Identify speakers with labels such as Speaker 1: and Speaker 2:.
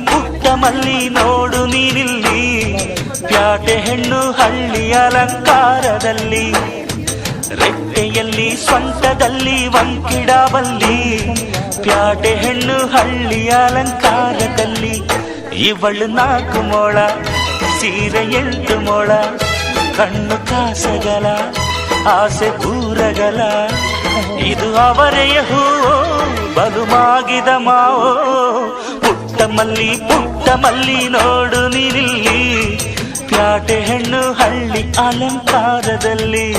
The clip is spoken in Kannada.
Speaker 1: ಪುಟ್ಟ ಮಲ್ಲಿ ನೋಡು ನೀನಿಲ್ಲಿ, ಪ್ಯಾಟೆ ಹೆಣ್ಣು ಹಳ್ಳಿ ಅಲಂಕಾರದಲ್ಲಿ, ರೆಟ್ಟೆಯಲ್ಲಿ ಸ್ವಂತದಲ್ಲಿ ವಂಕಿಡಬಲ್ಲಿ, ಪ್ಯಾಟೆ ಹೆಣ್ಣು ಹಳ್ಳಿ ಅಲಂಕಾರದಲ್ಲಿ. ಇವಳು 4 ಮೊಳ ಸೀರೆ 8 ಮೊಳ, ಕಣ್ಣು ಕಾಸಗಲ ಆಸೆ ಪೂರಗಲ, ಇದು ಅವರೆಯ ಹೂವೋ ಬಲುಮಾಗಿದ ಮಾವೋ. ಪುಟ್ಟ ಮಲ್ಲಿ ನೋಡು ನೀನಿಲ್ಲಿ, ಪ್ಯಾಟೆ ಹೆಣ್ಣು ಹಳ್ಳಿ ಅಲಂಕಾರದಲ್ಲಿ.